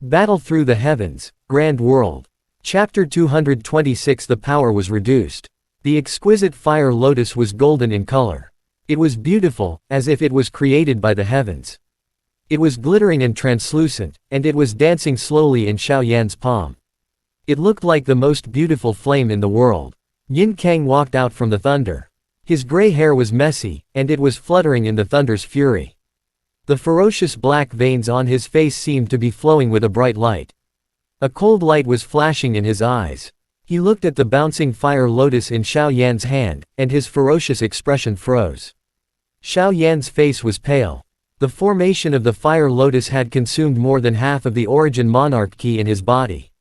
Battle through the heavens, grand world. Chapter 226. The power was reduced. The exquisite fire lotus was golden in color. It was beautiful, as if it was created by the heavens. It was glittering and translucent, and it was dancing slowly in Xiao Yan's palm. It looked like the most beautiful flame in the world. Yin Kang walked out from the thunder. His gray hair was messy, and it was fluttering in the thunder's fury. The ferocious black veins on his face seemed to be flowing with a bright light. A cold light was flashing in his eyes. He looked at the bouncing fire lotus in Xiao Yan's hand, and his ferocious expression froze. Xiao Yan's face was pale. The formation of the fire lotus had consumed more than half of the origin monarch ki in his body.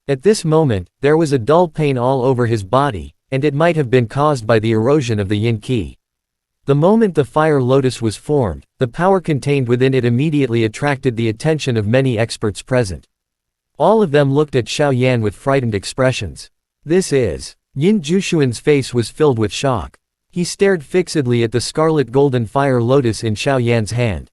At this moment, there was a dull pain all over his body, and it might have been caused by the erosion of the yin qi. The moment the fire lotus was formed, the power contained within it immediately attracted the attention of many experts present. All of them looked at Xiao Yan with frightened expressions. This is. Yin Jushuan's face was filled with shock. He stared fixedly at the scarlet golden fire lotus in Xiao Yan's hand.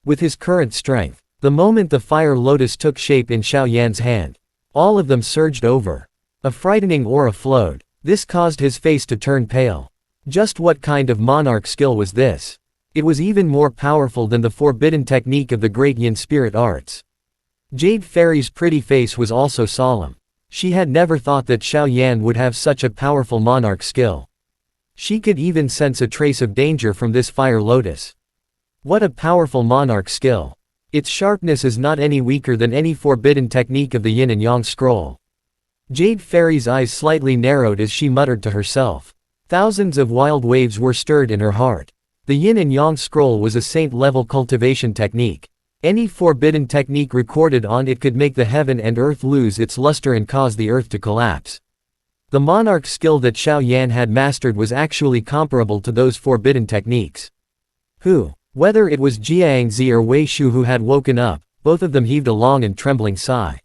With his current strength, the moment the fire lotus took shape in Xiao Yan's hand, all of them surged over. A frightening aura flowed. This caused his face to turn pale. Just what kind of monarch skill was this? It was even more powerful than the forbidden technique of the great yin spirit arts. Jade Fairy's pretty face was also solemn. She had never thought that Xiao Yan would have such a powerful monarch skill. She could even sense a trace of danger from this fire lotus. What a powerful monarch skill. Its sharpness is not any weaker than any forbidden technique of the yin and yang scroll. Jade Fairy's eyes slightly narrowed as she muttered to herself. Thousands of wild waves were stirred in her heart. The yin and yang scroll was a saint-level cultivation technique. Any forbidden technique recorded on it could make the heaven and earth lose its luster and cause the earth to collapse. The monarch skill that Xiao Yan had mastered was actually comparable to those forbidden techniques. Whether it was Jiangzi or Wei Shu who had woken up, both of them heaved a long and trembling sigh.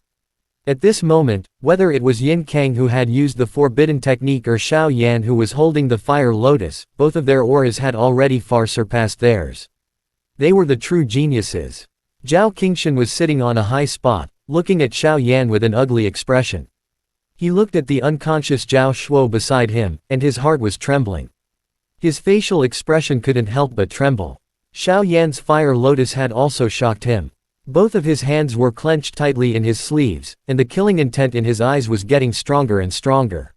At this moment, whether it was Yin Kang who had used the forbidden technique or Xiao Yan who was holding the fire lotus, both of their auras had already far surpassed theirs. They were the true geniuses. Zhao Qingshan was sitting on a high spot, looking at Xiao Yan with an ugly expression. He looked at the unconscious Zhao Shuo beside him, and his heart was trembling. His facial expression couldn't help but tremble. Xiao Yan's fire lotus had also shocked him. Both of his hands were clenched tightly in his sleeves, and the killing intent in his eyes was getting stronger and stronger.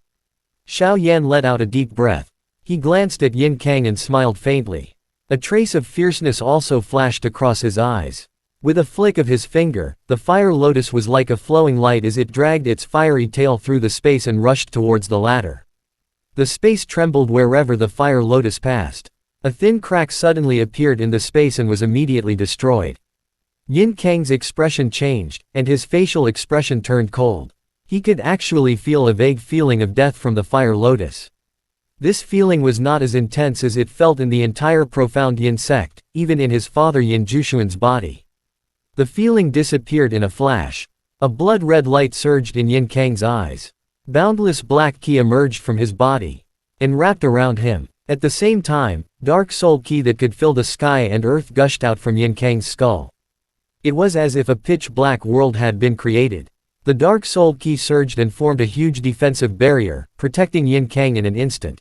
Xiao Yan let out a deep breath. He glanced at Yin Kang and smiled faintly. A trace of fierceness also flashed across his eyes. With a flick of his finger, the fire lotus was like a flowing light as it dragged its fiery tail through the space and rushed towards the latter. The space trembled wherever the fire lotus passed. A thin crack suddenly appeared in the space and was immediately destroyed. Yin Kang's expression changed, and his facial expression turned cold. He could actually feel a vague feeling of death from the fire lotus. This feeling was not as intense as it felt in the entire profound Yin sect, even in his father Yin Jushuan's body. The feeling disappeared in a flash. A blood-red light surged in Yin Kang's eyes. Boundless black qi emerged from his body and wrapped around him. At the same time, dark soul qi that could fill the sky and earth gushed out from Yin Kang's skull. It was as if a pitch-black world had been created. The dark soul qi surged and formed a huge defensive barrier, protecting Yin Kang in an instant.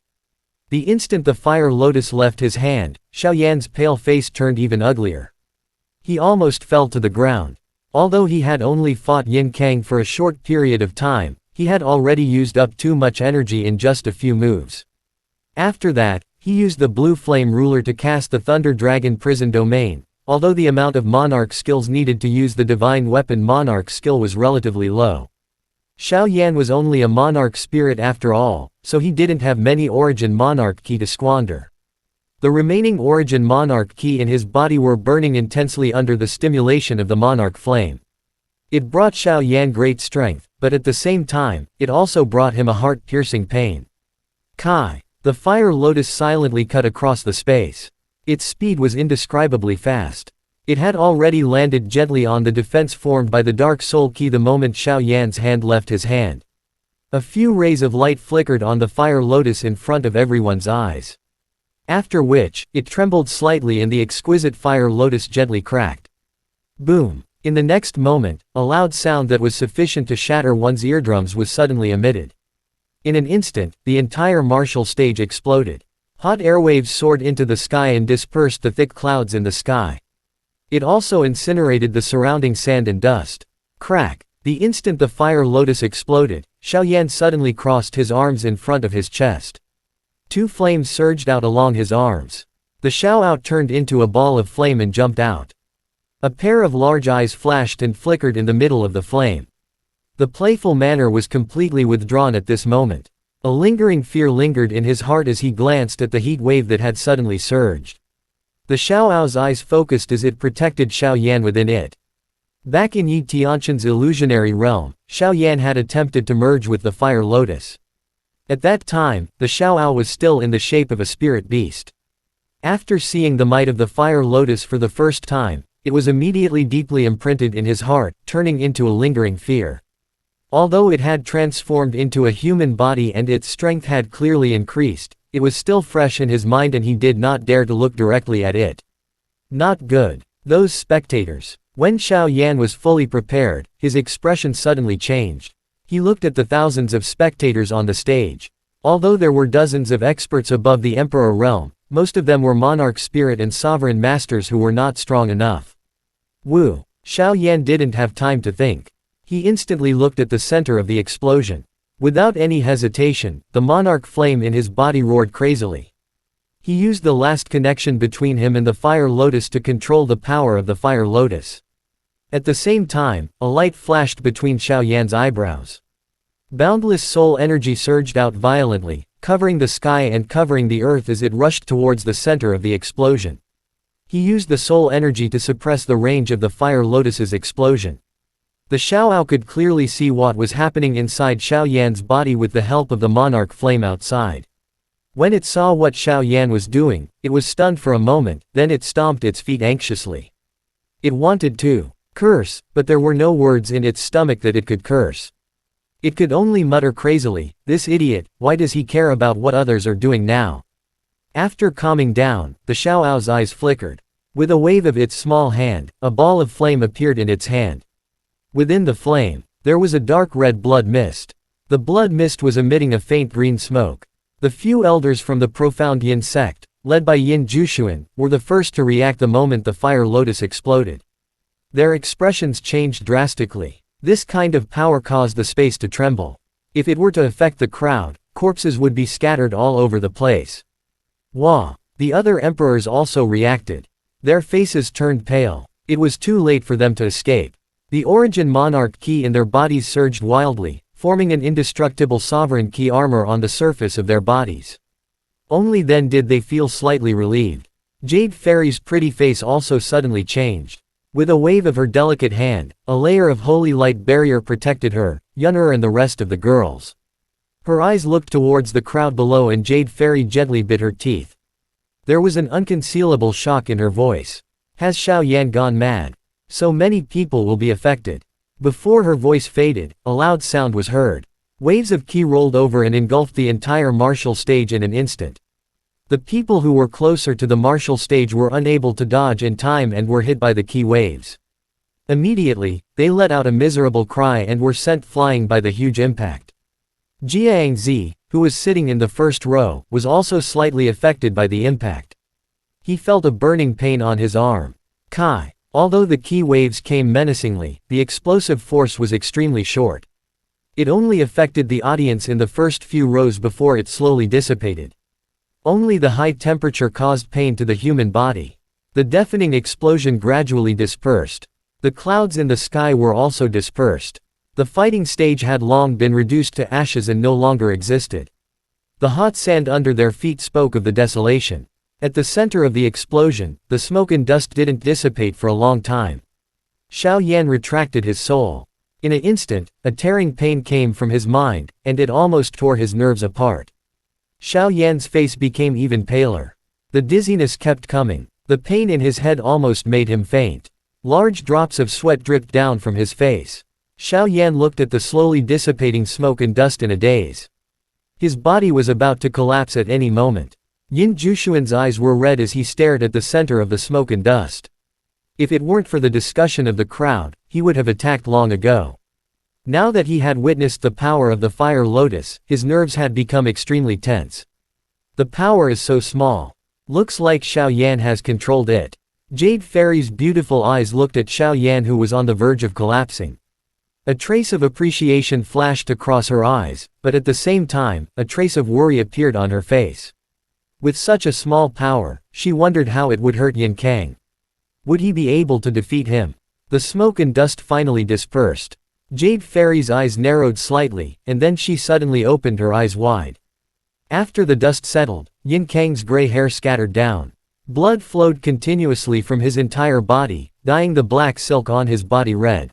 The instant the fire lotus left his hand, Xiao Yan's pale face turned even uglier. He almost fell to the ground. Although he had only fought Yin Kang for a short period of time, he had already used up too much energy in just a few moves. After that, he used the blue flame ruler to cast the Thunder Dragon Prison Domain, although the amount of monarch skills needed to use the divine weapon monarch skill was relatively low. Xiao Yan was only a monarch spirit after all, so he didn't have many origin monarch ki to squander. The remaining origin monarch ki in his body were burning intensely under the stimulation of the monarch flame. It brought Xiao Yan great strength, but at the same time, it also brought him a heart-piercing pain. Kai. The fire lotus silently cut across the space. Its speed was indescribably fast. It had already landed gently on the defense formed by the dark soul qi the moment Xiao Yan's hand left his hand. A few rays of light flickered on the fire lotus in front of everyone's eyes. After which, it trembled slightly and the exquisite fire lotus gently cracked. Boom! In the next moment, a loud sound that was sufficient to shatter one's eardrums was suddenly emitted. In an instant, the entire martial stage exploded. Hot airwaves soared into the sky and dispersed the thick clouds in the sky. It also incinerated the surrounding sand and dust. Crack! The instant the fire lotus exploded, Xiaoyan suddenly crossed his arms in front of his chest. Two flames surged out along his arms. The Xiaoao turned into a ball of flame and jumped out. A pair of large eyes flashed and flickered in the middle of the flame. The playful manner was completely withdrawn at this moment. A lingering fear lingered in his heart as he glanced at the heat wave that had suddenly surged. The Xiaoao's eyes focused as it protected Xiaoyan within it. Back in Yi Tianshan's illusionary realm, Xiaoyan had attempted to merge with the fire lotus. At that time, the Xiaoao was still in the shape of a spirit beast. After seeing the might of the fire lotus for the first time, it was immediately deeply imprinted in his heart, turning into a lingering fear. Although it had transformed into a human body and its strength had clearly increased, it was still fresh in his mind and he did not dare to look directly at it. Not good. Those spectators. When Xiaoyan was fully prepared, his expression suddenly changed. He looked at the thousands of spectators on the stage. Although there were dozens of experts above the emperor realm, most of them were monarch spirit and sovereign masters who were not strong enough. Wu. Xiaoyan didn't have time to think. He instantly looked at the center of the explosion. Without any hesitation, the monarch flame in his body roared crazily. He used the last connection between him and the fire lotus to control the power of the fire lotus. At the same time, a light flashed between Xiaoyan's eyebrows. Boundless soul energy surged out violently, covering the sky and covering the earth as it rushed towards the center of the explosion. He used the soul energy to suppress the range of the fire lotus's explosion. The Xiaoao could clearly see what was happening inside Xiaoyan's body with the help of the monarch flame outside. When it saw what Xiaoyan was doing, it was stunned for a moment, then it stomped its feet anxiously. It wanted to curse, but there were no words in its stomach that it could curse. It could only mutter crazily, "This idiot, why does he care about what others are doing now?" After calming down, the Xiaoao's eyes flickered. With a wave of its small hand, a ball of flame appeared in its hand. Within the flame, there was a dark red blood mist. The blood mist was emitting a faint green smoke. The few elders from the profound Yin sect, led by Yin Jushuan, were the first to react the moment the fire lotus exploded. Their expressions changed drastically. This kind of power caused the space to tremble. If it were to affect the crowd, corpses would be scattered all over the place. Wah! The other emperors also reacted. Their faces turned pale. It was too late for them to escape. The origin monarch ki in their bodies surged wildly, forming an indestructible sovereign ki armor on the surface of their bodies. Only then did they feel slightly relieved. Jade Fairy's pretty face also suddenly changed. With a wave of her delicate hand, a layer of holy light barrier protected her, Yun'er and the rest of the girls. Her eyes looked towards the crowd below and Jade Fairy gently bit her teeth. There was an unconcealable shock in her voice. Has Xiaoyan gone mad? So many people will be affected. Before her voice faded, a loud sound was heard. Waves of ki rolled over and engulfed the entire martial stage in an instant. The people who were closer to the martial stage were unable to dodge in time and were hit by the ki waves. Immediately, they let out a miserable cry and were sent flying by the huge impact. Jiangzi, who was sitting in the first row, was also slightly affected by the impact. He felt a burning pain on his arm. Kai. Although the ki waves came menacingly, the explosive force was extremely short. It only affected the audience in the first few rows before it slowly dissipated. Only the high temperature caused pain to the human body. The deafening explosion gradually dispersed. The clouds in the sky were also dispersed. The fighting stage had long been reduced to ashes and no longer existed. The hot sand under their feet spoke of the desolation. At the center of the explosion, the smoke and dust didn't dissipate for a long time. Xiaoyan retracted his soul. In an instant, a tearing pain came from his mind, and it almost tore his nerves apart. Xiaoyan's face became even paler. The dizziness kept coming. The pain in his head almost made him faint. Large drops of sweat dripped down from his face. Xiaoyan looked at the slowly dissipating smoke and dust in a daze. His body was about to collapse at any moment. Yin Jushuan's eyes were red as he stared at the center of the smoke and dust. If it weren't for the discussion of the crowd, he would have attacked long ago. Now that he had witnessed the power of the fire lotus, his nerves had become extremely tense. The power is so small. Looks like Xiao Yan has controlled it. Jade Fairy's beautiful eyes looked at Xiao Yan, who was on the verge of collapsing. A trace of appreciation flashed across her eyes, but at the same time, a trace of worry appeared on her face. With such a small power, she wondered how it would hurt Yin Kang. Would he be able to defeat him? The smoke and dust finally dispersed. Jade Fairy's eyes narrowed slightly, and then she suddenly opened her eyes wide. After the dust settled, Yin Kang's gray hair scattered down. Blood flowed continuously from his entire body, dyeing the black silk on his body red.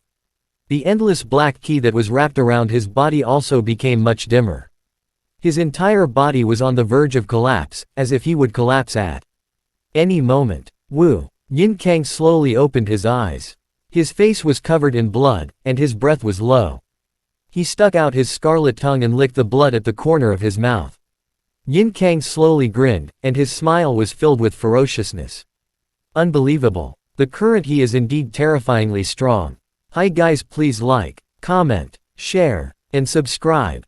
The endless black key that was wrapped around his body also became much dimmer. His entire body was on the verge of collapse, as if he would collapse at any moment. Wu. Yin Kang slowly opened his eyes. His face was covered in blood, and his breath was low. He stuck out his scarlet tongue and licked the blood at the corner of his mouth. Yin Kang slowly grinned, and his smile was filled with ferociousness. Unbelievable. The current he is indeed terrifyingly strong. Hi guys, please like, comment, share, and subscribe.